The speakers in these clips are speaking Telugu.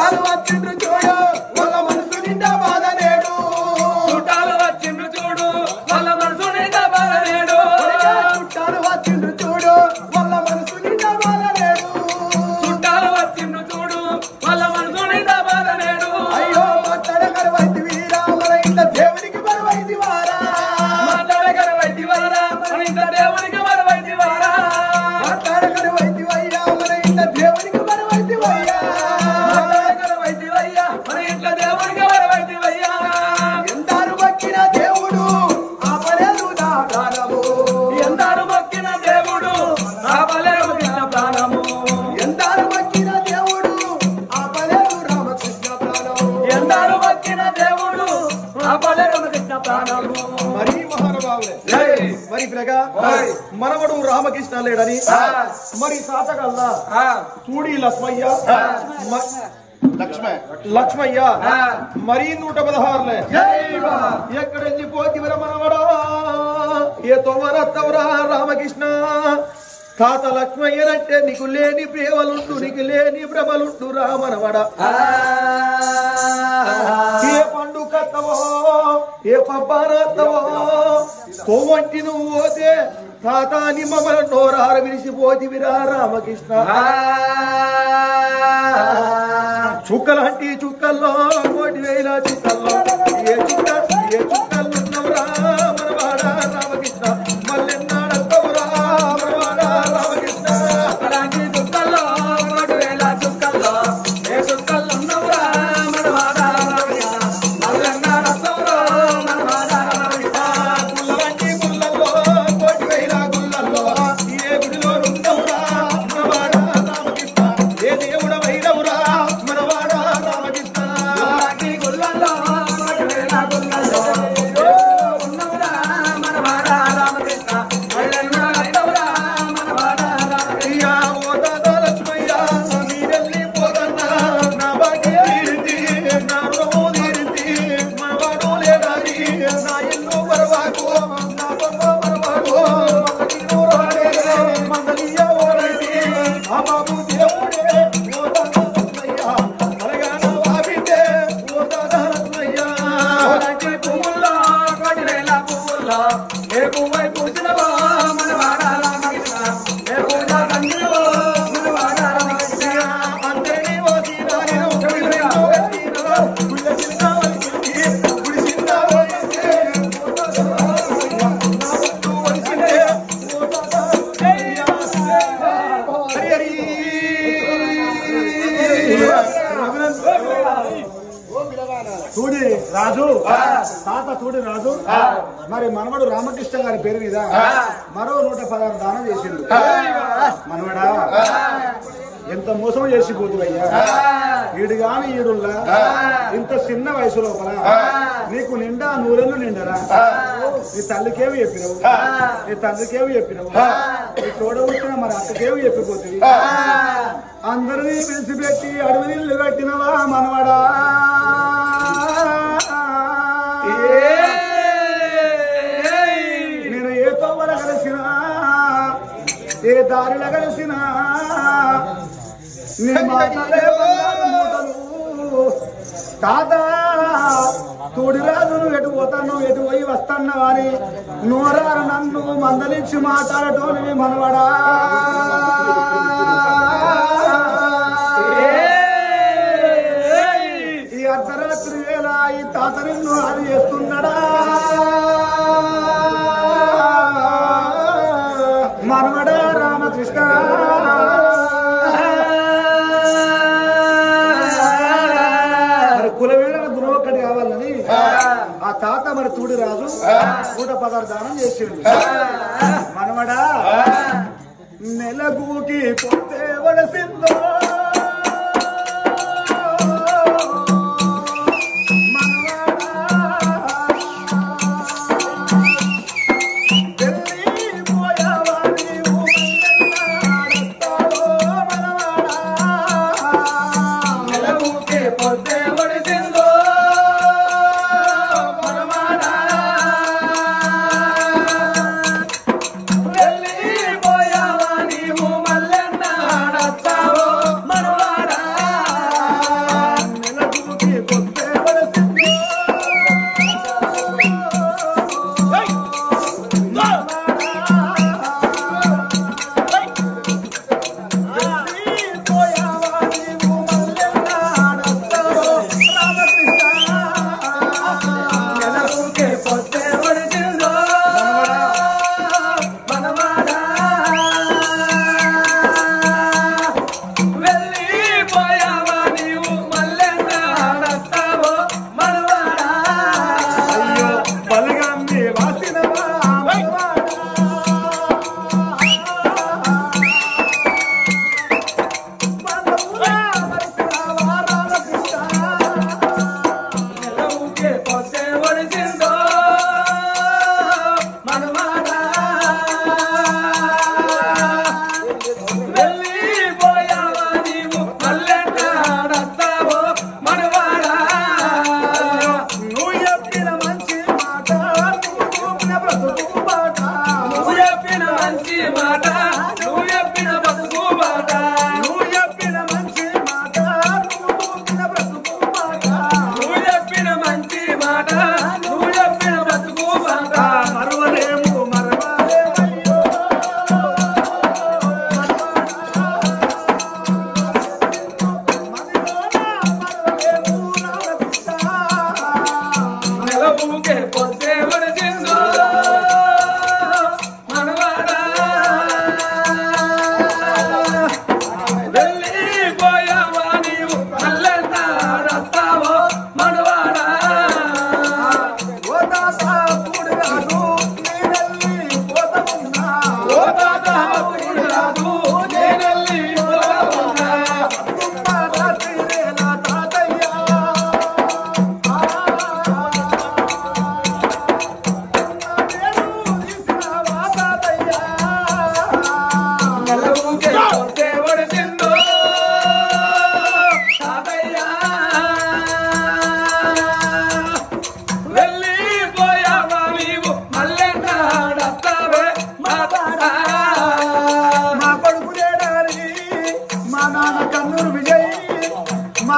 చుట్టాలు వచ్చిండ్రు చూడు వాళ్ళ మనసు నిండా బాధ నేడు చుట్టాలు వచ్చిండ్రు చూడు వాళ్ళ మనసు నిండా బాధ నేడు చుట్టాలు వచ్చిండ్రు చూడు వాళ్ళ మనసు నిండా బాధ నేడు చుట్టాలు వచ్చిండ్రు చూడు వాళ్ళ మనసు నిండా బాధ నేడు అయ్యో మాట్లాడగల వైద్య వీరా మన ఇంత దేవునికి బరువైంది వారా మాట్లాడగల వైద్య వారా మన ఇంత దేవునికి బరువైంది వారా మాట్లాడగల వైద్య వైరా మన ఇంత దేవునికి బరువైంది వైరా మాట్లాడగల వైద్య వయ్యా మన ఇంత దేవునికి బరువైంది వయ్యా ఎందారు మొక్కిన దేవుడు ఆపలేదు నా ప్రాణము ఎందరు మొక్కిన దేవుడు ఆపలేవు కృష్ణ ప్రాణము ఎందారు మొక్కిన దేవుడు ఆపలేదు రామకృష్ణ ప్రాణము ఎందరు మొక్కిన దేవుడు ఆపలేవు కృష్ణ ప్రాణము మరి మహానుభావులే మరి ప్రగా మనవడు రామకృష్ణ లేడని మరి తాతగల్లా చూడి లక్ష్మయ్య లక్ష్మయ్య మరి 116 ఎక్కడ వెళ్ళిపోతివర మనవడా ఏ తోవరత్తవరా రామకృష్ణ తాత లక్ష్మయ్యనంటే నీకు లేని ప్రేమలుండు నీకు లేని భ్రమలుండు రామనవడా ఏ పండు కత్తవో ఏ పబ్బానత్తవో తోవంటి నువ్వు పోతే తాత అని మమ్మల్ని నోరారు విరిసిపోతివిరా రామకృష్ణ చుక్కలంటి చుక్కల్లో 1,000 చుక్కల్లో ఏ చుక్కలు ఉన్నవరా మనవాడా రామకృష్ణ మల్లెన్నాడత్తవరా మనవాడా రామకృష్ణ అలాంటి చుక్కల్లో 1,000 చుక్కల్లో ఏ చుక్కలు ఉన్నవరా మనవాడా రామకృష్ణ మల్లెన్నాడత్తవరా మనవాడా రామకృష్ణ గుల్లవంటి గుల్లల్లో 1,000 గుల్లల్లో ఏ గుడిలో ఉన్నవరా మనవాడా రామకృష్ణ ఏ దేవుడ వైరవురా మనవాడా రామకృష్ణ అలాంటి గుళ్ళల్లో 1,000 గుళ్ళల్లో ఉన్నవరా మనవాడా రామకృష్ణ మల్లెన్నాడత్తవరా మనవాడా రామకృష్ణ అయ్యా ఓ దాదా లక్ష్మయ్య మీరెళ్ళి పోదన్నా నా బాకి తీరింది నా రుణము తీరింది మనవాడు లేడాని నా ఇల్లు వరవాకు నా బొమ్మ వరవాకు మందలియో రాడే మందలియ ఓడైతే ఆ బాబు దేవుడే ఓ దాదా లక్ష్మయ్య అలాగా నా బాబితే ఓ దాదా లక్ష్మయ్య అలాంటి పువ్వుల్లో 1,000 పువ్వుల్లో ఏ పువ్వై పూసినవో మనవాడా రామకృష్ణ ఏ పూజ రంగినవో మనవాడా రామకృష్ణ అందరినీ వాసినా నేను గుడిలో పెట్టినా గుళ్ళ చిన్న వలిసింది గుడి చిన్న వలిసింది హరి చూడి రాజు తాత చూడి రాజు మరి మనవడు రామకృష్ణ గారి పేరు మీద మరో 116 దానం చేసిండు మనవడా ఎంత మోసం చేసిపోతువయ్యా ఈడు గాని ఈడుల్లా ఇంత చిన్న వయసు లోపల నీకు నిండా 100 ఏళ్ళు నిండరా నీ తల్లికేమి చెప్పినవు నీ తండ్రికేమి చెప్పినవు నీ తోడబుట్టిన మరి అక్కకేమి చెప్పిపోతుంది అందరినీ పిలిచిపెట్టి అడవి నీళ్లు కట్టినవా మనవడా నేను ఏ తోవల కలిసినా ఏ దారిలో కలిసినా నీ మాటలే మూటలు తాత తోడి రాజు నువ్వు ఎటు పోతాను ఎటు పోయి వస్తాన్నావు అని నోరారు నన్ను మందలించి మాట్లాడటోని మనవడా ఈ అర్ధరాత్రి వేళ ఈ తాత నిన్ను అది చేస్తున్నాడా మనవడా రామకృష్ణ కులవేళ గుణం ఒక్కటి కావాలని ఆ తాత మరి తూడి రాజు 116 దానం చేసిండు మనవడా నెలగూకి పొత్తే వడసిందో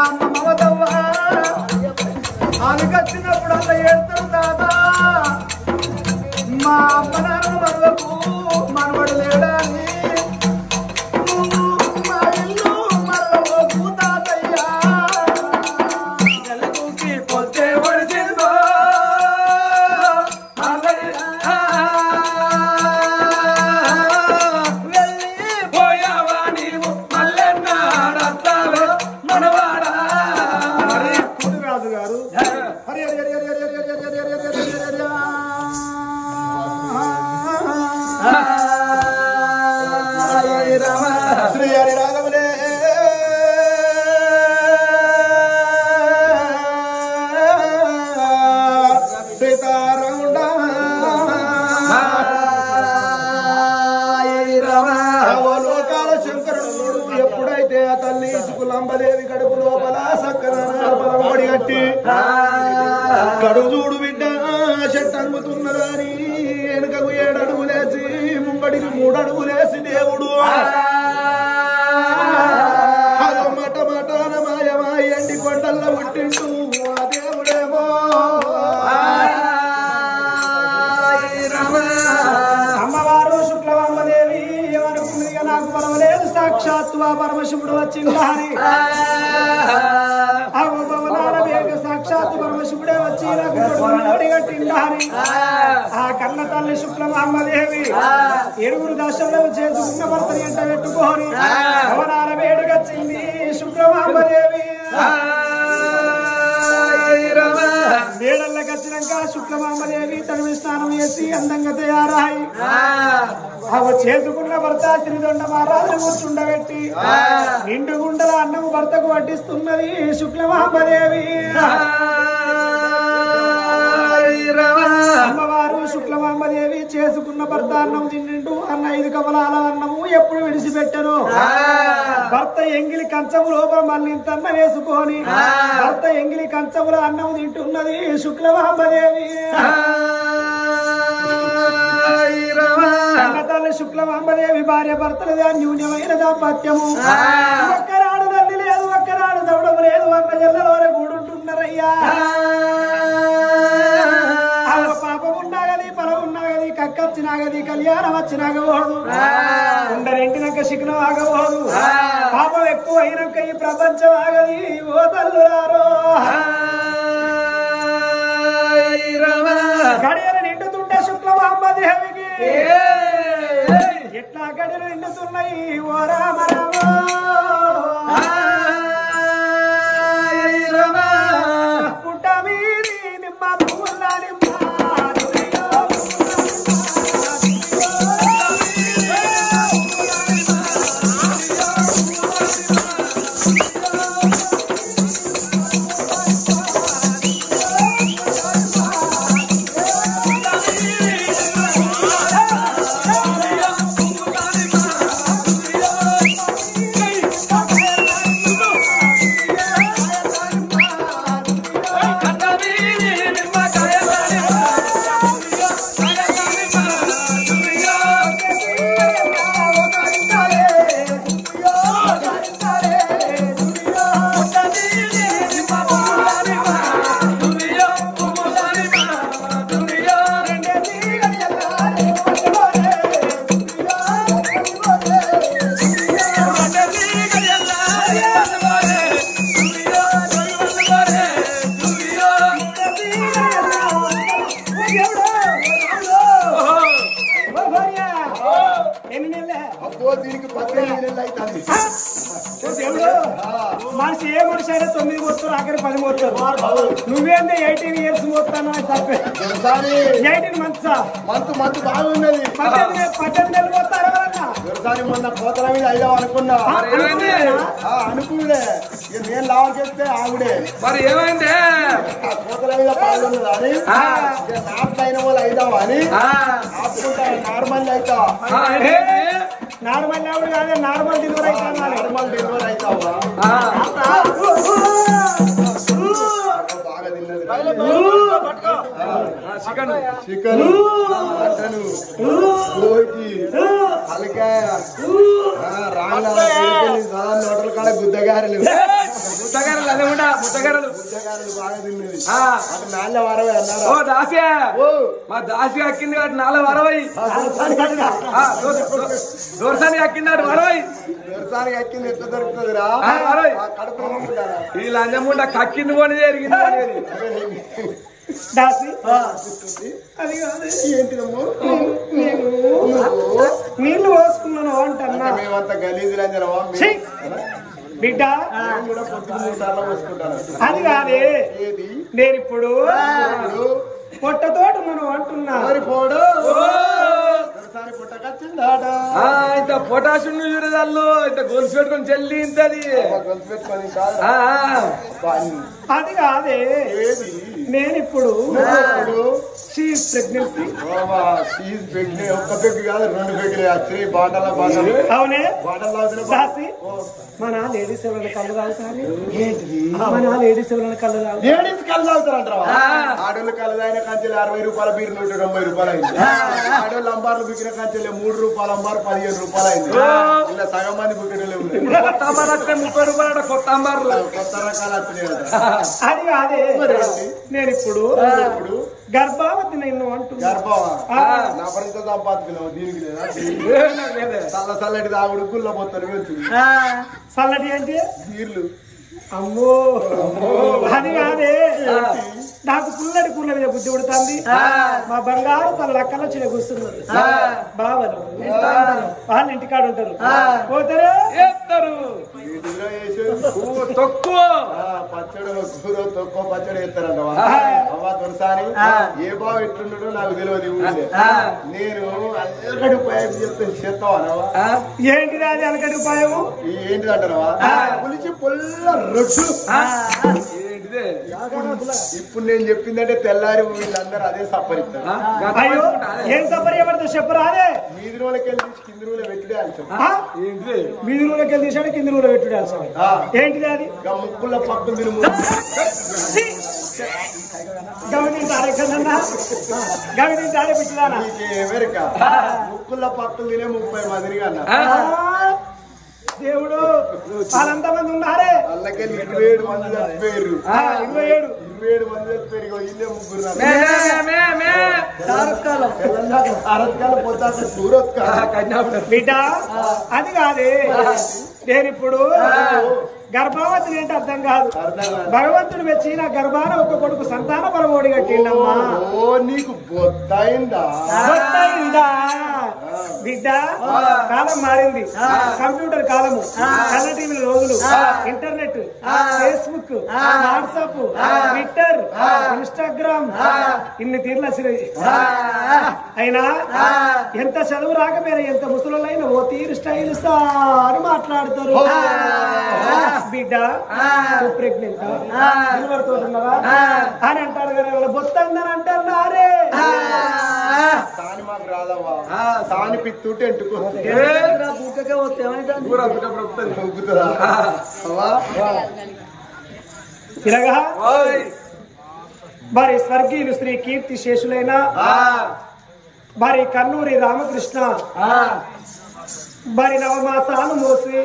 అమ్మ మమతవ్వ ఆమెకొచ్చినప్పుడు అలా ఏడుతారు తాత మా అమ్మ నాన్న మరవకు మనవడు లేడని మా ఇల్లు మరవకు తాతయ్యా నెలకుకి పొద్దే పడిచిందో వెళ్ళిపోయావా నీవు మల్లెన్నాడస్తావే మనవాడా రాజు గారు హరి హరి హరి హరి హరి హరి హరి హరి హరి హరి హరి హరి శ్రీ హరి రాఘవలే సీతారాముడ లోకాల శంకరుడు ఎప్పుడైతే ఆ తల్లి సుకులంబదేవి కడుపు లోపల సక్కనడి కట్టి కడుపు చూడు బిడ్డ చెట్టు అడుగుతున్నదాని వెనుకకు 7 అడుగులేసి ముంగడికి 3 అడుగులేసి దేవుడు అదో మట మటాన మాయమాయి ఎండి కొండల్లో పుట్టిండు ఆ దేవుడేమో అమ్మవారు శుక్లవాంబదేవి ఏమనుకుంది నాకు పర్వాలేదు సాక్షాత్తు ఆ పరమశివుడు వచ్చిందని సాక్షాత్తు పరమశివుడే వచ్చి నాకు కట్టిందని ఆ కన్న తల్లి శుక్లవాంబదేవి 7 దశలు చేసుకున్న భర్తని ఎంట పెట్టుకోని భవనాల వేడిగచ్చింది శుక్లవాంబదేవి వేడల్లోకి వచ్చినాక శుక్లమాంబదేవి తడివి స్నానం చేసి అందంగా తయారాయి చేసుకున్న భర్త శ్రీదొండ మహారాజును కూర్చుండబెట్టి 2 గుండల అన్నము భర్తకు వడ్డిస్తున్నది శుక్లమాంబదేవి అమ్మవారు శుక్లమాంబదేవి చేసుకున్న భర్త అన్నం తిండిండు అన్న 5 కమలాల అన్నము ఎప్పుడు విడిచిపెట్టను భర్త ఎంగిలి కంచము లోపల మళ్ళీ ఇంత అన్నం వేసుకొని భర్త ఎంగిలి కంచముల అన్నం తింటున్నది శుక్లమాంబదేవి తల్లి శుక్లమాంబదేవి భార్య భర్తలది అన్యూన్యమైన దాంపత్యము ఒక్కనాడు తల్లి లేదు ఒక్కనాడు దవడము లేదు అన్న జల్లలోనే కూడుంటున్నారయ్యా పాపం ఉన్నాగది పొలం ఉన్నాగది కక్కచ్చినాగది కళ్యాణం వచ్చినాగబోదు ఉండరెంటినాక శిఖనం ఆగబోదు పాపం ఎక్కువ అయినాక ఈ ప్రపంచం ఆగది ఓ తల్లురారో గడియలు నిండుతుంటే శుక్లమాంబదేవికి ఎట్లా గడియలు నిండుతున్నాయి ఓ రామ పుట్ట మీది నిమ్మ పువ్వుల నిమ్మ మనిషి ఏ మనిషి అయినా 9 పోతారు ఆఖరి 10 పోతారు నువ్వేంది 18 ఇయర్స్ పోతాను తప్పే 18 మంత్స్ మంత్ బాగున్నది 18 నెలలు పోతారు ఎవరన్నా మొన్న పోతల మీద అయ్యా అనుకున్నా అనుకునే నేను లావు చెప్తే ఆవిడే మరి ఏమైంది పోతల మీద పాల్గొన్నదా అని నార్మల్ వాళ్ళు అయిదావా అని నార్మల్ అవుతా నార్మల్ ఆవిడ కాదే నార్మల్ డెలివరీ అవుతా నార్మల్ డెలివరీ అవుతావా చికెన్ మటన్ కోటి తలకాయ రాళ్ళ హోటల్ కాడ గుద్దగారలు ముట్టగారలు అదే ఉంటా ముట్టగారలు బాగా తిన్నది ఆ, అటు నాళ్ళ వారవే అన్నారా ఓ దాసియా ఓ మా దాసి అక్కింది కాబట్టి 4 దోర్సాని అక్కింది అటు 40 వ్యవసాయానికి ఎక్కింది ఎట్లా దొరుకుతుందిరా కడుపు నింపుతారా? ఈ లంజముండ కక్కింది కొని జరిగింది అనేది దాసి అది కాదు ఏంటిదమ్మో నీళ్లు పోసుకున్నాను అంటన్నా మేమంతా గలీజు లంజరమా ఛీ! బిడ్డ కూడా పొద్దున్న 3 సార్లు పోసుకుంటాను అది కాదే ఏది నేను ఇప్పుడు ఇప్పుడు పొట్టతోటి మనం అంటున్నా మరి పోడు వ్యవసాయ పుట్టకొచ్చిందాట ఇంత పొటాషియం చూడదాళ్ళు ఇంత గొలుసు పెట్టుకొని చెల్లి ఇంతది గొంతు పెట్టుకొని కాదు అది కాదే ఏది నేను ఇప్పుడు ఇప్పుడు ప్రెగ్నెన్సీ చీజ్ పెగ్గి ఒక్క పెగ్గి కాదు 2 పెగ్గిలే వచ్చి బాటల బాటలు అవునే బాటలు అవుతున్న దాసి మన లేడీస్ ఎవరైనా కళ్ళు తాగుతారు మన లేడీస్ ఎవరైనా కళ్ళు తాగుతారు లేడీస్ కళ్ళు తాగుతారంటారా ఆడోళ్ళు కళ్ళు తాగిన కంచెలు 60 రూపాయల బీరు 190 రూపాయలు అయింది ఆడోళ్ళు అంబార్లు బిక్కిన కంచెలు 3 రూపాయలు అంబారు 15 రూపాయలు అయింది ఇలా సగం మంది బుక్కడలే ఉన్నాయి కొత్త అంబారు వస్తే 30 రూపాయలు కొత్త అంబార్లు కొత్త రకాలు వచ్చినాయి అది కాదే నేను ఇప్పుడు ఇప్పుడు గర్భావతి నిన్ను అంటున్నా గర్భమా నా పరిస్థితి సంపాదించినావు దీనికి లేదా చల్ల చల్లటి తాగుడు గుల్ల మొత్తం వెళ్తుంది చల్లటి అంటే బీర్లు అమ్మో అది కాదే నాకు పుల్లడి పుల్ల మీద బుద్ధి పుడుతుంది మా బంగారు తన లక్కల చిన్న కూర్చున్నారు బావలు వాళ్ళు ఇంటికాడ ఉంటారు పోతారు చేస్తారు వీటిలో వేసేది తక్కువ పచ్చడి కూర తక్కువ పచ్చడి వేస్తారంట అవ్వ దొరసాని ఏ బావ ఎట్లుండడో నాకు తెలియదు ఈ ఊళ్ళో నేను అల్లగడి పైపు చెప్తే చేస్తావా ఏంటిది అది అలకటి ఉపాయము ఏంటిదంటారా పులిచి పొల్ల రొట్టు ఏంటిదే ఇప్పుడు నేను చెప్పిందంటే తెల్లారి వీళ్ళందరూ అదే సప్పరిస్తారు అయ్యో ఏం సపర్య పడుతుంది చెప్పరా అదే మీది రోజులకి వెళ్ళి కింది రోజులు పెట్టుడే అంటాం ఏంటిదే మీది రూలకి వెళ్ళి తీసాడు కింది రూల పెట్టుడు ఏంటిది అది ముక్కుల పక్కన తిను గమనించారే కదన్నా గమనించారే పిచ్చిదానా అమెరిక ముక్కుల పక్కన తినే 30 మందిగా అన్నారు దేవుడు వాళ్ళంత మంది ఉన్నారే వాళ్ళకెళ్ళి 27 మంది చచ్చిపోయారు 27 మంది చచ్చిపోయారు ఇల్లే ముగ్గురు అరత్కాల పొద్దాక సూరత్ బిడ్డ అది కాదే నేను ఇప్పుడు గర్భావతిని ఏంటి అర్థం కాదు భగవంతుడు మెచ్చి నా గర్భాన ఒక కొడుకు సంతాన పరమోడి కట్టిండమ్మా ఓ నీకు బొత్తయిందా బిడ్డ కాలం మారింది కంప్యూటర్ కాలము కళ్ళ టీవీల రోజులు internet Facebook WhatsApp Twitter Instagram ఇన్ని తీర్లు వచ్చినాయి అయినా ఎంత చదువు రాకపోయినా ఎంత ముసలైనా ఓ తీరు స్టైల్ అని మాట్లాడతారు బిడ్డ ప్రెగ్నెంట్ తోటున్నావా అని అంటారు కదా వాళ్ళ బొత్తందని అంటారు నారే సాని మాకు రాదవ్వా సాని పిత్తుంటే ఇలాగా మరి స్వర్గీయులు శ్రీ కీర్తి శేషులైన మరి కన్నూరి రామకృష్ణ మరి నవమాసాలు మోసి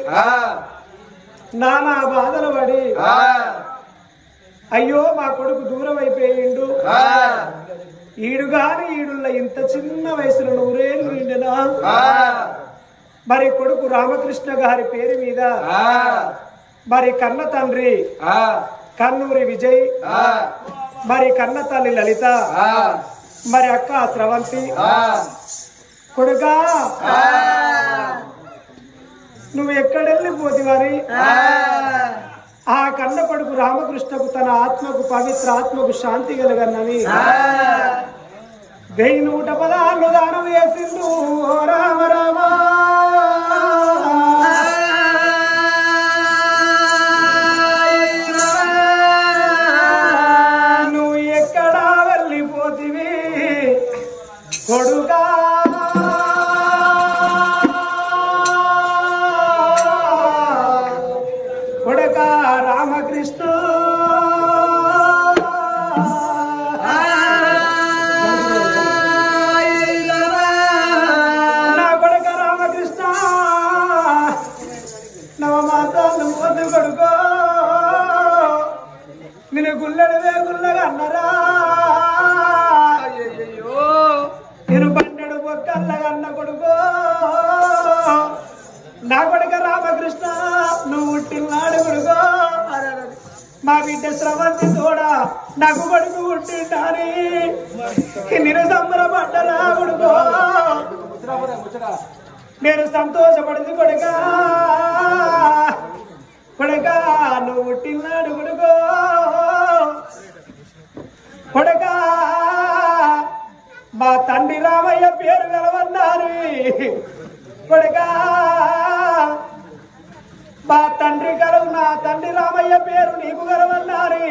నానా బాధలు పడి అయ్యో మా కొడుకు దూరం అయిపోయిండు ఈడుగాని ఈడుల్ల ఇంత చిన్న వయసులో 100 ఏళ్ళు నిండినా మరి కొడుకు రామకృష్ణ గారి పేరు మీద మరి కన్న తండ్రి కన్నూరి విజయ్ మరి కన్న తల్లి లలిత మరి అక్క స్రవంతి కొడుకా నువ్వు ఎక్కడెళ్ళిపోతివని ఆ కన్న కొడుకు రామకృష్ణకు తన ఆత్మకు పవిత్ర ఆత్మకు శాంతి కలగన్నని 1116 దానం వేసిండు రామ రామ నువ్వు ఎక్కడా వెళ్ళిపోతివి కొడుకా కొడుకా రామకృష్ణ నా కొడుక రామకృష్ణ నవమాసాలు వద్దు కొడుకో నేను గుల్లెడు వేగుల్లగా అన్నరా అయ్యయ్యో నేను పన్నెడు బొక్కల్లగా అన్న కొడుకో నా కొడుక రామకృష్ణ నువ్వు పుట్టినాడు కొడుకో మా బిడ్డ స్రవంతి తోడా నాకు కొడుకు పుట్టిండాని నేను సంబరపడ్డరా కొడుకో నేను సంతోషపడింది కొడుకా కొడుకా నువ్వు పుట్టినాడు కొడుకో కొడుకా మా తండ్రి రామయ్య పేరు గలవన్నారు కొడుకా మా తండ్రి గలవు నా తండ్రి రామయ్య పేరు నీకు గలవన్నారు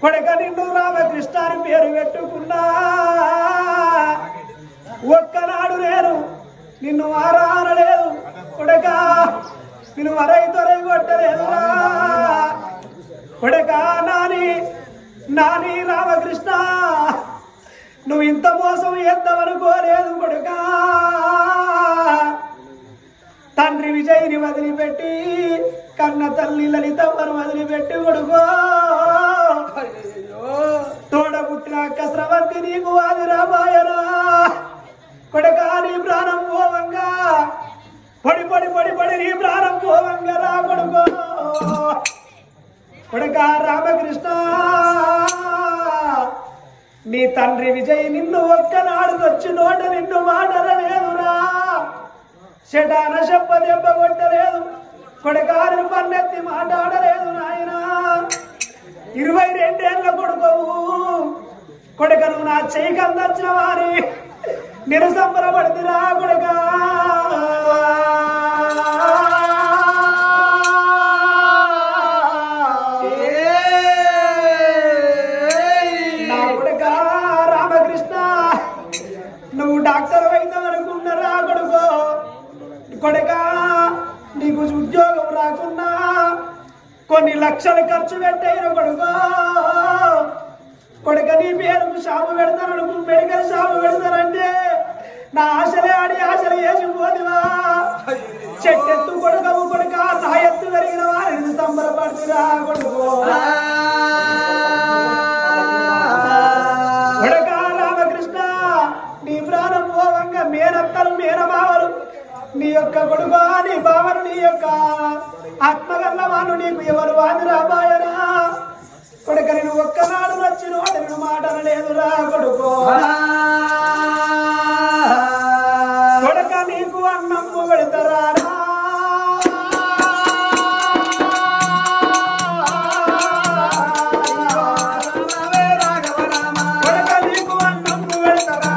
కొడుక నిన్ను రామకృష్ణ అని పేరు పెట్టుకున్నా ఒక్కనాడు నేను నిన్ను ఆరానలేదు కొడుక నిన్ను వరైతొరై కొట్టలేదురా కొడుక నాని రామకృష్ణ నువ్వు ఇంత మోసం చేద్దామనుకోలేదు కొడుకా తండ్రి విజయ్ని వదిలిపెట్టి కన్న తల్లి లలితమ్మను వదిలిపెట్టి కొడుకో తోడ పుట్టినాక స్రవంతి నీకు అది రామాయనా కొడుకా నీ ప్రాణం పోవంగా పొడి పొడి పొడి పొడి నీ ప్రాణం పోవంగా రా కొడుకో కొడుకా రామకృష్ణ నీ తండ్రి విజయ్ నిన్ను ఒక్కనాడు వచ్చి నోట నిన్ను మాటలలేదురా చెటాన చెప్ప దెబ్బ కొట్టలేదు కొడుకారు పన్నెత్తి మాట్లాడలేదు నాయన 22 ఏళ్ళ కొడుకోవు కొడుకను నా చెయ్యికి అందచ్చిన వారి నేను సంబరపడుతురా కొడుకా నా కొడుకా రామకృష్ణ నువ్వు డాక్టర్ అయితావనుకున్నారా కొడుకో కొడుకా నీకు ఉద్యోగం రాకున్నా కొన్ని లక్షలు ఖర్చు పెట్టైన కొడుకో కొడుక నీ పేరుకు షాపు పెడతాను మెడికల్ షాపు పెడతానంటే నా ఆశలే ఆడి ఆశలు వేసిపోదువా చెట్టెత్తు కొడుకవు కొడుక నా ఎత్తు జరిగిన వారిని సంబరపడుతురా కొడుకో కొడుక రామకృష్ణ నీ ప్రాణం పోవంగా మేనత్తలు మేనమావలు నీ యొక్క కొడుకు నీ బావను నీ యొక్క ఆత్మగల్ల వాళ్ళు నీకు ఎవరు వాది రాబాయనా కొడుక నేను ఒక్కనాడు వచ్చి నోటను మాటలు లేదురా కొడుకో కొడుక నీకు అన్నం పెడతారా కొడుక నీకు అన్నం పెడతారా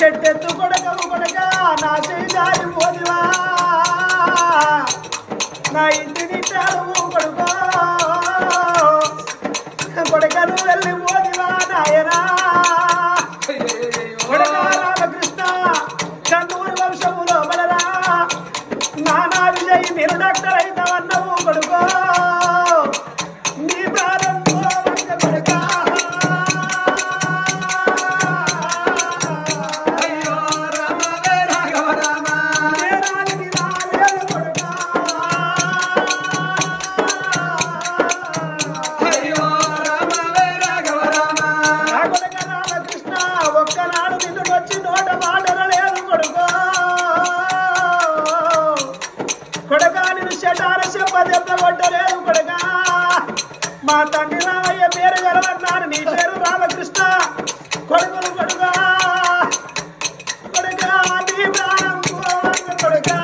చెట్టెత్తు కొడకవు కొడక నా చేయాలి పోదివా నా ఇంటి నిట్టాడు కొడుకో కొడకను వెళ్ళి పోదివా నాయనా కొడక రామకృష్ణ కన్నూరు వంశములో బలరా నానా విజయ్ నేను డాక్టర్ అయితావన్నావు కొడుకో నీ ప్రాణం కొడక మా తండ్రి రామయ్య పేరు గలవన్నాను నీ పేరు రామకృష్ణ కొడుకులు కొడుగా కొడుగా నీ ప్రాణం కొడుగా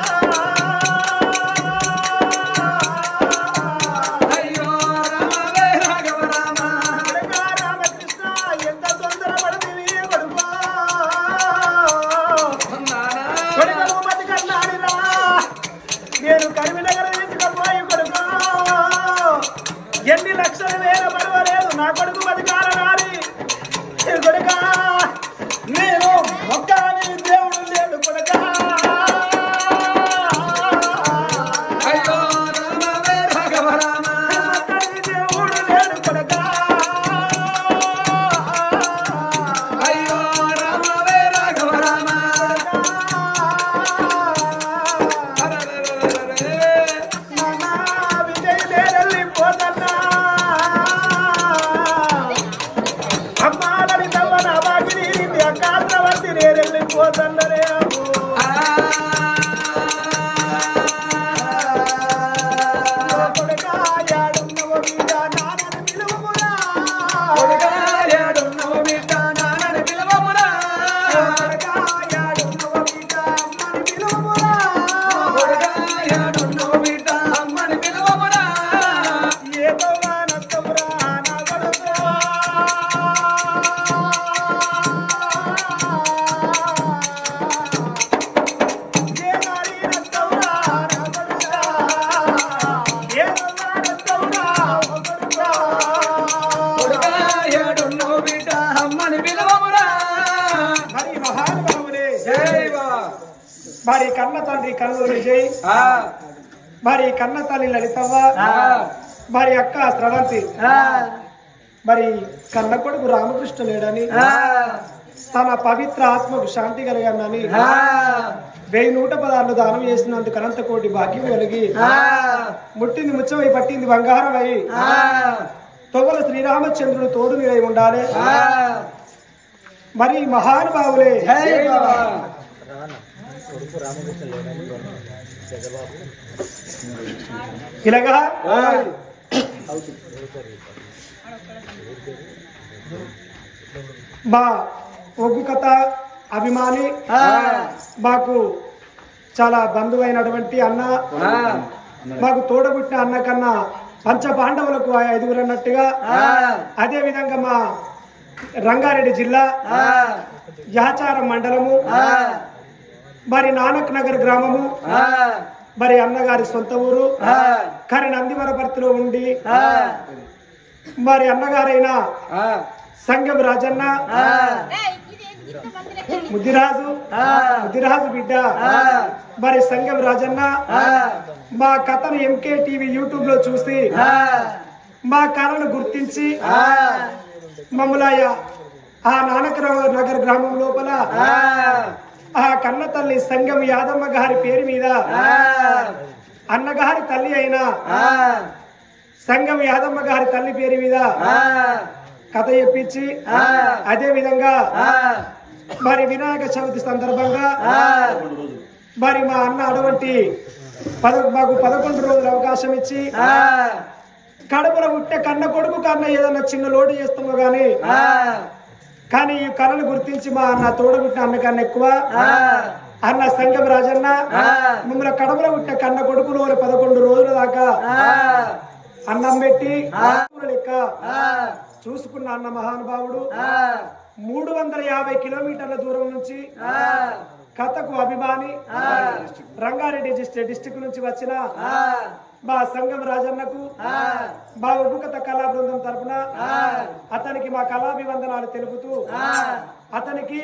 రామకృష్ణ ఎంత తొందర పడుతుంది కొడుకో కొడుకు బతికన్నానిరా నేను కరీంనగర్ తీసుకుపోయి కొడుకో ఎన్ని లక్షల వేల పర్వాలేదు నా కొడుకు బతికాల నాని కొడుక నేను ఒక్క దేవుడు లేడు కొడుక దేవుడు లేడు కొడుక విజయ్ లేరెళ్ళి పోతన్నా అమ్మాలని తవ్వన బాగిని అకాంతవర్తి నేరెళ్ళిపోతన్నరే కొడుకాయాడున్నవ మీద నాన్నని పిలువమురా కొడుకాయాడున్నవ మీద నాన్నని పిలువమురా కొడుకాయాడున్నవ మీద అమ్మని పిలువమురా కొడుకాయాడున్నవ మీద అమ్మని పిలువమురా ఏదో నష్టమురా నా కొడుకు మరి కన్న తండ్రి కన్నూరు విజయ్ మరి కన్న తల్లి లలితవ్వ మరి అక్క స్రవంతి మరి కన్న కొడుకు రామకృష్ణ లేడని తన పవిత్ర ఆత్మకు శాంతి కలగనని 1116 దానం చేసినందుకు అనంత కోటి భాగ్యం కలిగి ముట్టింది ముచ్చమై పట్టింది బంగారం అయి తొగల శ్రీరామచంద్రుడు తోడు నిలై ఉండాలి మరి మహానుభావులే ఇలాగా మా ఒగ్గు కథ అభిమాని మాకు చాలా బంధువైనటువంటి అన్న మాకు తోడబుట్టిన అన్న కన్నా పంచ పాండవులకు 5గురు అన్నట్టుగా అదే విధంగా మా రంగారెడ్డి జిల్లా యాచారం మండలము మరి నానక్ నగర్ గ్రామము మరి అన్నగారి సొంత ఊరు కానీ నందివరపర్తిలో ఉండి మరి అన్నగారైన సంగం రాజన్న ముద్దిరాజు బిడ్డ మరి సంగం రాజన్న మా కథను ఎంకే టీవీ యూట్యూబ్ లో చూసి మా కళను గుర్తించి మమ్మలయ ఆ నానక్ నగర్ గ్రామం లోపల ఆ కన్న తల్లి సంగం యాదమ్మ గారి పేరు మీద అన్నగారి తల్లి అయిన సంగం యాదమ్మ గారి తల్లి పేరు మీద కథ చెప్పించి అదే విధంగా మరి వినాయక చవితి సందర్భంగా మరి మా అన్న అటువంటి మాకు 11 రోజులు అవకాశం ఇచ్చి కడుపులో పుట్టే కన్న కొడుకు కన్నా ఏదన్నా చిన్న లోటు చేస్తామో కానీ ఈ కళను గుర్తించి మా అన్న తోడబుట్టిన అన్న కన్నా ఎక్కువ అన్న సంగం రాజన్న మమ్మల్ని కడుపులో పుట్టే కన్న కొడుకులు 11 రోజుల దాకా అన్నం పెట్టి లెక్క చూసుకున్న అన్న మహానుభావుడు 350 కిలోమీటర్ల దూరం నుంచి కథకు అభిమాని రంగారెడ్డి డిస్టిక్ నుంచి వచ్చిన మా సంఘం రాజన్నకు మా ఉగ్గుకథ కళా బృందం తరపున అతనికి మా కళాభివందనాలు తెలుపుతూ అతనికి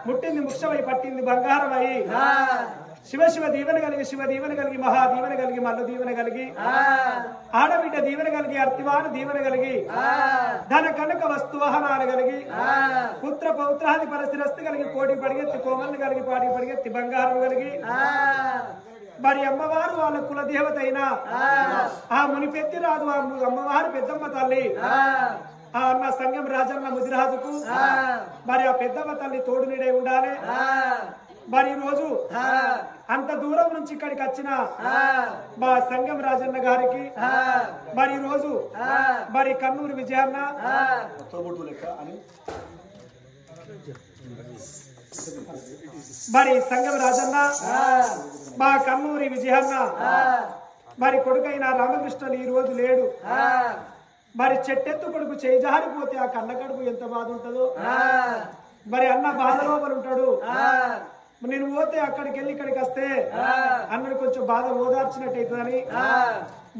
ముట్టింది ముక్షమై పట్టింది బంగారం అయి శివ శివ దీవెన కలిగి మహా దీవెన కలిగి మల్లు దీవెన కలిగి ఆడబిడ్డ దీవెన కలిగి అర్తివాన దీవెన కలిగి ధన కనుక వస్తు వాహనాలు కలిగి పుత్ర పౌత్రాది పరశిరస్తు కలిగి కోటి పడిగెత్తి కోమల్ని కలిగి పాటి పడిగెత్తి బంగారం కలిగి మరి అమ్మవారు వాళ్ళ కుల దేవత అయినా ఆ మునిపెత్తి రాదు ఆ అమ్మవారు పెద్దమ్మ తల్లి ఆ అన్న సంఘం రాజన్న ముదిరాజుకు మరి ఆ పెద్దమ్మ తల్లి తోడు నీడై ఉండాలి. మరి ఈ రోజు అంత దూరం నుంచి ఇక్కడికి వచ్చిన మా సంఘం రాజన్న గారికి మరి ఈ రోజు మరి కన్నూరు విజయన్న మరి సంఘం రాజన్న మా కన్నూరి విజయన్న మరి కొడుకైన రామకృష్ణులు ఈ రోజు లేడు. మరి చెట్టెత్తు కొడుకు చేజారిపోతే ఆ కన్న కడుపు ఎంత బాధ ఉంటుందో. మరి అన్న బాధ లోపల ఉంటాడు. నేను పోతే అక్కడికి వెళ్ళి ఇక్కడికి వస్తే అన్నని కొంచెం బాధ ఓదార్చినట్టయితుందని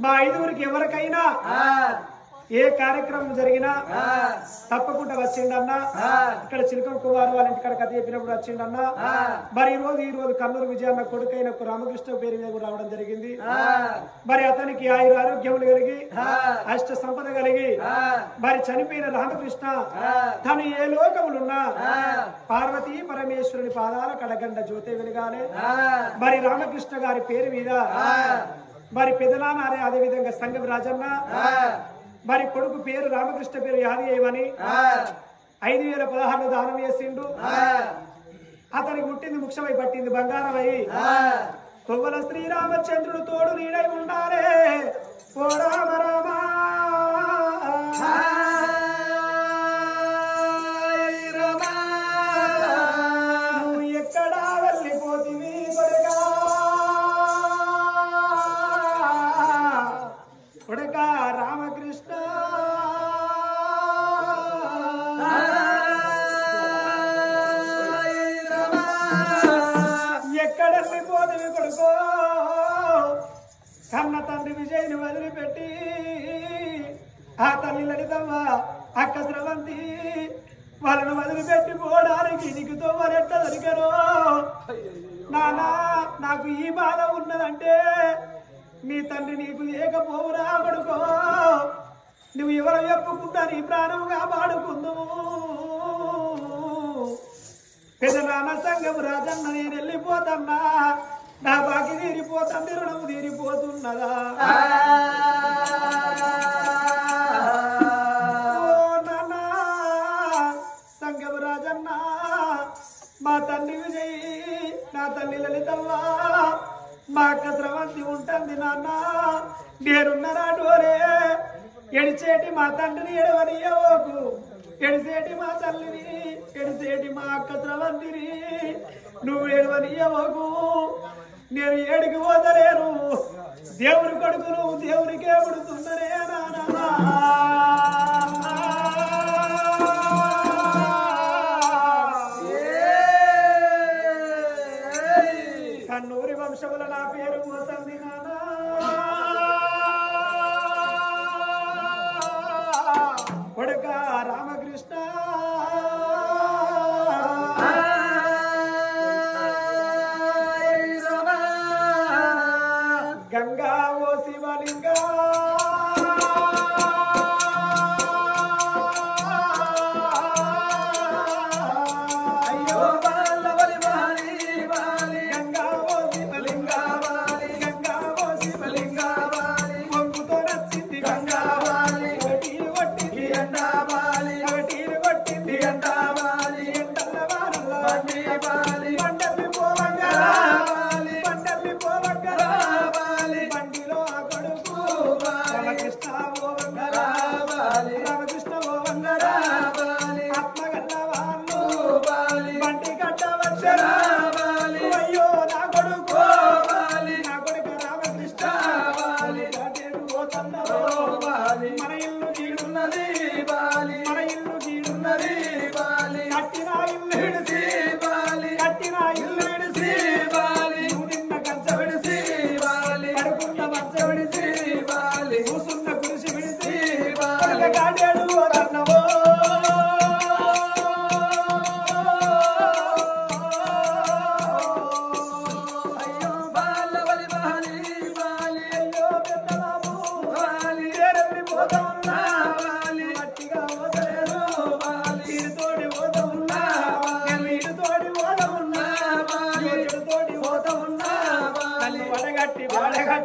మా ఐదుగురికి ఎవరికైనా ఏ కార్యక్రమం జరిగినా తప్పకుండా వచ్చిండన్నా. ఇక్కడ చిలకం కుమార్ వాళ్ళ ఇంటికాడ కథ చెప్పినప్పుడు వచ్చిండన్నా. మరి ఈ రోజు కన్నూరు విజయన్న కొడుకైన రామకృష్ణ పేరు మీద కూడా రావడం జరిగింది. మరి అతనికి ఆరోగ్యములు కలిగి అష్ట సంపద కలిగి మరి చనిపోయిన రామకృష్ణ తను ఏ లోకములున్నా పార్వతీ పరమేశ్వరుని పాదాల కడగండ జ్యోతి వెలగాలి. మరి రామకృష్ణ గారి పేరు మీద మరి పెదనాన్న అదే విధంగా సంఘం రాజన్న మరి కొడుకు పేరు రామకృష్ణ పేరు యాది అయ్యమని 5016 దానం చేసిండు. అతనికి పుట్టింది ముక్షమై పట్టింది బంగారం అయి కొవ్వల శ్రీరామచంద్రుడు తోడు నీడై ఉండాలే. ఓ రామ రామ నువ్వు ఎక్కడా వెళ్ళిపోతివి కొడుకా రామకృష్ణ ఎక్కడ వెళ్ళిపోతివి కొడుకో. కన్న తండ్రి విజయ్ని వదిలిపెట్టి ఆ తల్లి లలితమ్మ అక్క స్రవంతి వాళ్ళను వదిలిపెట్టి పోవడానికి నీకుతో మరెట్ట దొరికరు. నానా నాకు ఈ బాధ ఉన్నదంటే నీ తండ్రి నీకు ఏకపోవురా కొడుకో. నువ్వు ఎవరు చెప్పుకుంటా నీ ప్రాణంగా పాడుకుందువు. పెద్ద నాన్న సంఘం రాజన్న నేను వెళ్ళిపోతన్నా నా బాకి తీరిపోతుంది రుణము తీరిపోతున్నదా. నాన్న సంఘం రాజన్న మా తండ్రి విజయ్ నా తల్లి లలితవ్వ మా అక్క స్రవంతి ఉంటుంది నాన్న. నేనున్నరా డోరే ఎడిచేటి మా తండ్రిని ఎడవనియవోకు. ఎడిసేటి మా తల్లిని ఎడిసేటి మా అక్క స్రవంతిని నువ్వు ఎడవనియవోకు. నేను ఏడికి పోతలేను. దేవుని కొడుకు నువ్వు దేవునికే పుడుతున్నరే నాన్న. కన్నూరి వంశముల నా పేరు మోసంది నానా. కొడుక రామకృష్ణ గంగా ఓ శివలింగా మన ఇల్లు గీడున్నది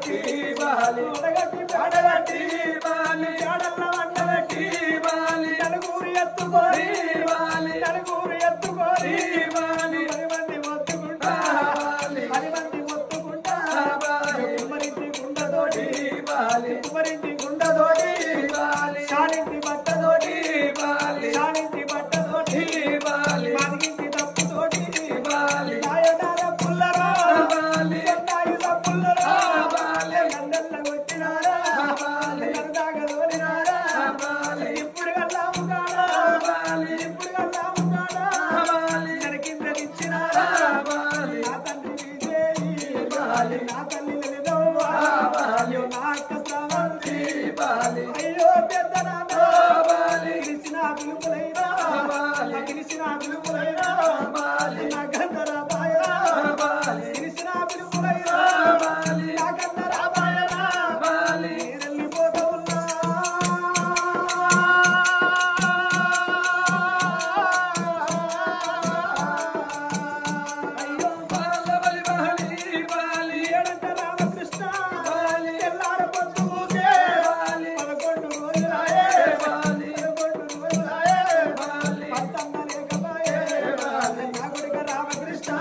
వండబెట్టి బాలి వండబెట్టి బాలి ఆడల్ల వండబెట్టి బాలి నలుగురు ఎత్తుకొని బాలి నలుగురు ఎత్తుకొని బాలి 10 మంది మొత్తుకుంటా బాలి 10 మంది మొత్తుకుంటా బాలి కుమరింటి గుండతోటి బాలి కుమరింటి గుండతోటి బాలి శాలింటి బట్టతోటి బాలి శాలింటి బట్టతోటి బాలి మాదిగింటి తప్పుతోటి బాలి నాయనార పుల్లరా బాలి నాయన పుల్లరా బాలి నందన్న వచ్చినారా బాలి నరదాగలోనినారా బాలి ఇప్పుడు గల్లాము కాడా బాలి ఇప్పుడు గల్లాము కాడా బాలి నరకింద ఇచ్చినారా బాలి నా తండ్రి విజయ్ బాలి నా తల్లి లలితవ్వా బాలి నా అక్క శ్రావంతి బాలి అయ్యో పెద్దనాన్న బాలి పిలిచిన పిలుపులైనా బాలి పిలిచిన పిలుపులైనా బాలి నా గంధరాబాయనా బాలి పిలిచిన పిలుపులైనా బాలి నా గంధరాబాయనా బాలి వెళ్ళిపోతూ ఉన్నా అయ్యో బాలబలి బాలి బాలి ఏడంట రామకృష్ణ బాలి ఎల్లార పొద్దు ఊగే బాలి 11 రోజులాయే బాలి 11 రోజులాయే బాలి పట్టమ్మ లేకపాయే బాలి నా కొడుక రామకృష్ణ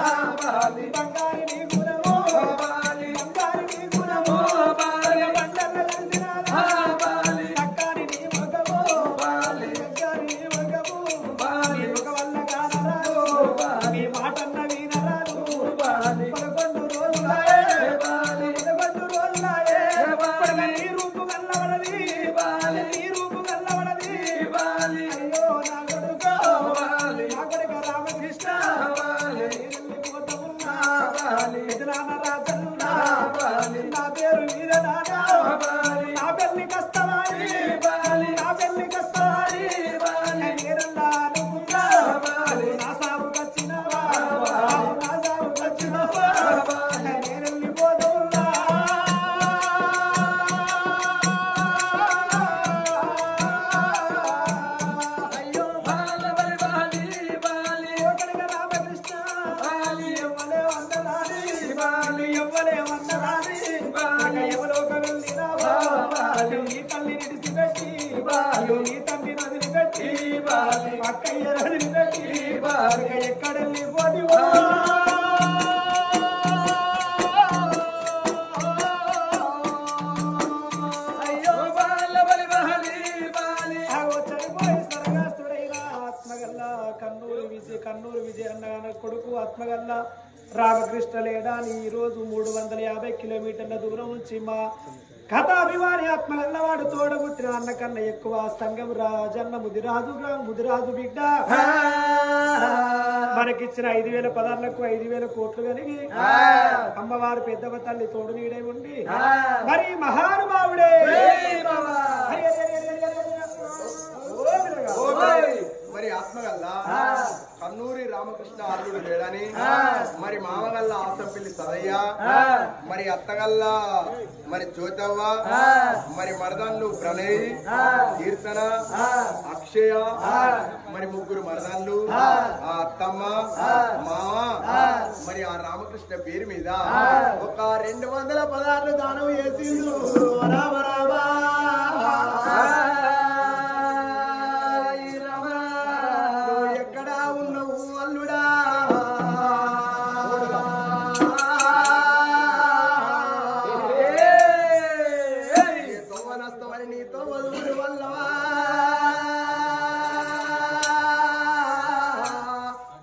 బాలి బంగారి నీ గుణమో బాలి బంగారి నీ గుణమో బాలి బండల కలిసినారా బాలి అక్కారి నీ మగమో బాలి అక్కారి నీ మగమో బాలి ఒక వల్ల కానరాదు బాలి మాటన్న వీనరాదు బాలి 11 రోజులాయే బాలి 11 రోజులాయే బాలి నీ రూపు గల్లవడది బాలి నీ రూపు గల్లవడది బాలి అయ్యో నా కొడుక బాలి నా కొడుక రామకృష్ణ బాలి వెళ్ళిపోతూ ఉన్నా బాలి ఎదురాన రాజన్నా బాలి నా పేరు వీరనాథ బాలి నా పెళ్లి కష్టవాడి బాలి నా పెళ్లి కష్టవాడి బాలి నేరల్లా అనుకుంటా బాలి నా సాగు వచ్చినవా నా సాగు వచ్చినవా బాలి నేను వెళ్ళిపోతూ ఉన్నా అయ్యో బాలబలి బాలి బాలి ఒకడిగ రామకృష్ణ బాలి ఎవ్వలే వందనాలి బాలి ఎవ్వలే వందనాలి బాలి ఎవలోక వెళ్ళినావా బాలి నీ తల్లి నిడిచిపెట్టి బాలి నీ తండ్రి వదిలిపెట్టి బాలి అక్కయ్య వదిలిపెట్టి బాలి ఎక్కడెళ్ళి పోదివా అయ్యో బాలబలి బాలి బాలి ఆగో చనిపోయి స్వర్గస్థుడైన ఆత్మగల్ల కన్నూరు విజయ అన్న కొడుకు ఆత్మగల్ల రామకృష్ణ లేడా అని ఈ రోజు 350 కిలోమీటర్ల దూరం నుంచి మా కథాభిమాని ఆత్మగల్ల వాడు తోడబుట్టిన అన్న కన్నా ఎక్కువ సంగం రాజన్న ముదిరాజు బిడ్డ మనకిచ్చిన 5000 పదార్లకు 5000 కోట్లు కలిగి అమ్మవారు పెద్దవ తల్లి తోడు నీడై ఉండి మరి మహానుభావుడే మరి ఆత్మగల్ల కన్నూరి రామకృష్ణ అల్లుడు లేడని మరి మామగల్ల ఆసంపల్లి సదయ్య మరి అత్తగల్ల మరి జ్యోతవ్వ మరి మరదన్లు ప్రణయ్ కీర్తన అక్షయ మరి ముగ్గురు మరదన్లు ఆ అత్తమ్మ మామ మరి ఆ రామకృష్ణ పేరు మీద ఒక 200 పదార్లు దానం చేసిండు రామ రామ ఎక్కడా ఉన్నావు అల్లుడా తోవనస్తమని నీతో వదులు వల్లవా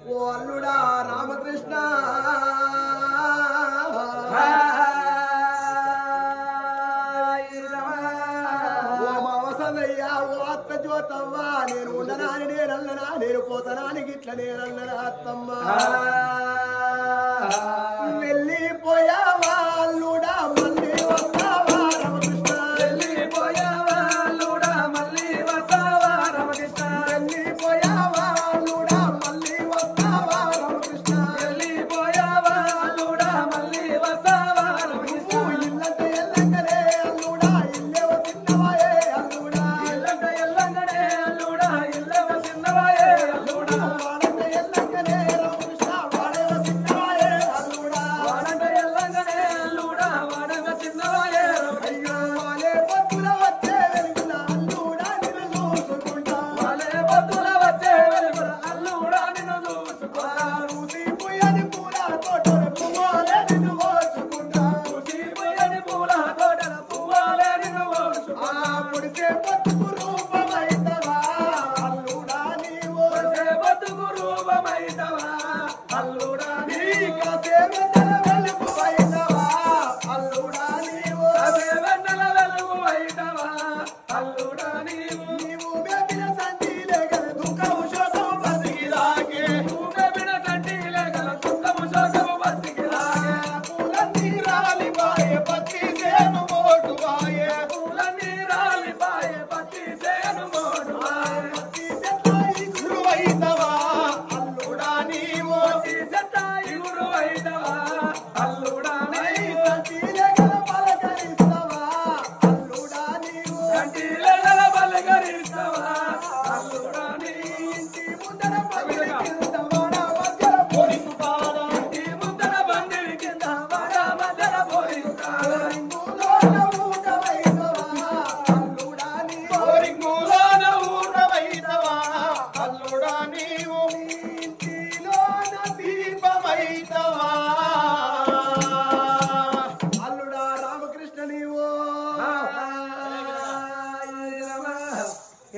ఓ అల్లుడా రామకృష్ణ ఓ మా వసంతయ్య ఓ అత్త జ్యోతవ్వా నేను ఉండనాని నేనల్లనా నేను పోతనాని గిట్ల నేనల్లనా అత్తమ్మ వెళ్ళిపోయావా అల్లుడా మళ్ళీ వస్తావా రామకృష్ణ వెళ్ళిపోయావా అల్లుడా మళ్ళీ వస్తావా రామకృష్ణ వెళ్ళిపోయావా అల్లుడా మళ్ళీ వస్తావా రామకృష్ణ వెళ్ళిపోయావా అల్లుడా మళ్ళీ వస్తావా రామకృష్ణ ఇల్లంటే ఎల్లంగనే అల్లుడా ఇల్లేవ చిన్నవాయే అల్లుడా ఇల్లంటే ఎల్లంగనే అల్లుడా ఇల్లేవ చిన్నవాయే అల్లుడా వాడంటే ఎల్లంగనే రామకృష్ణ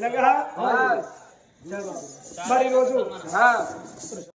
పిల్లగా మరి రోజు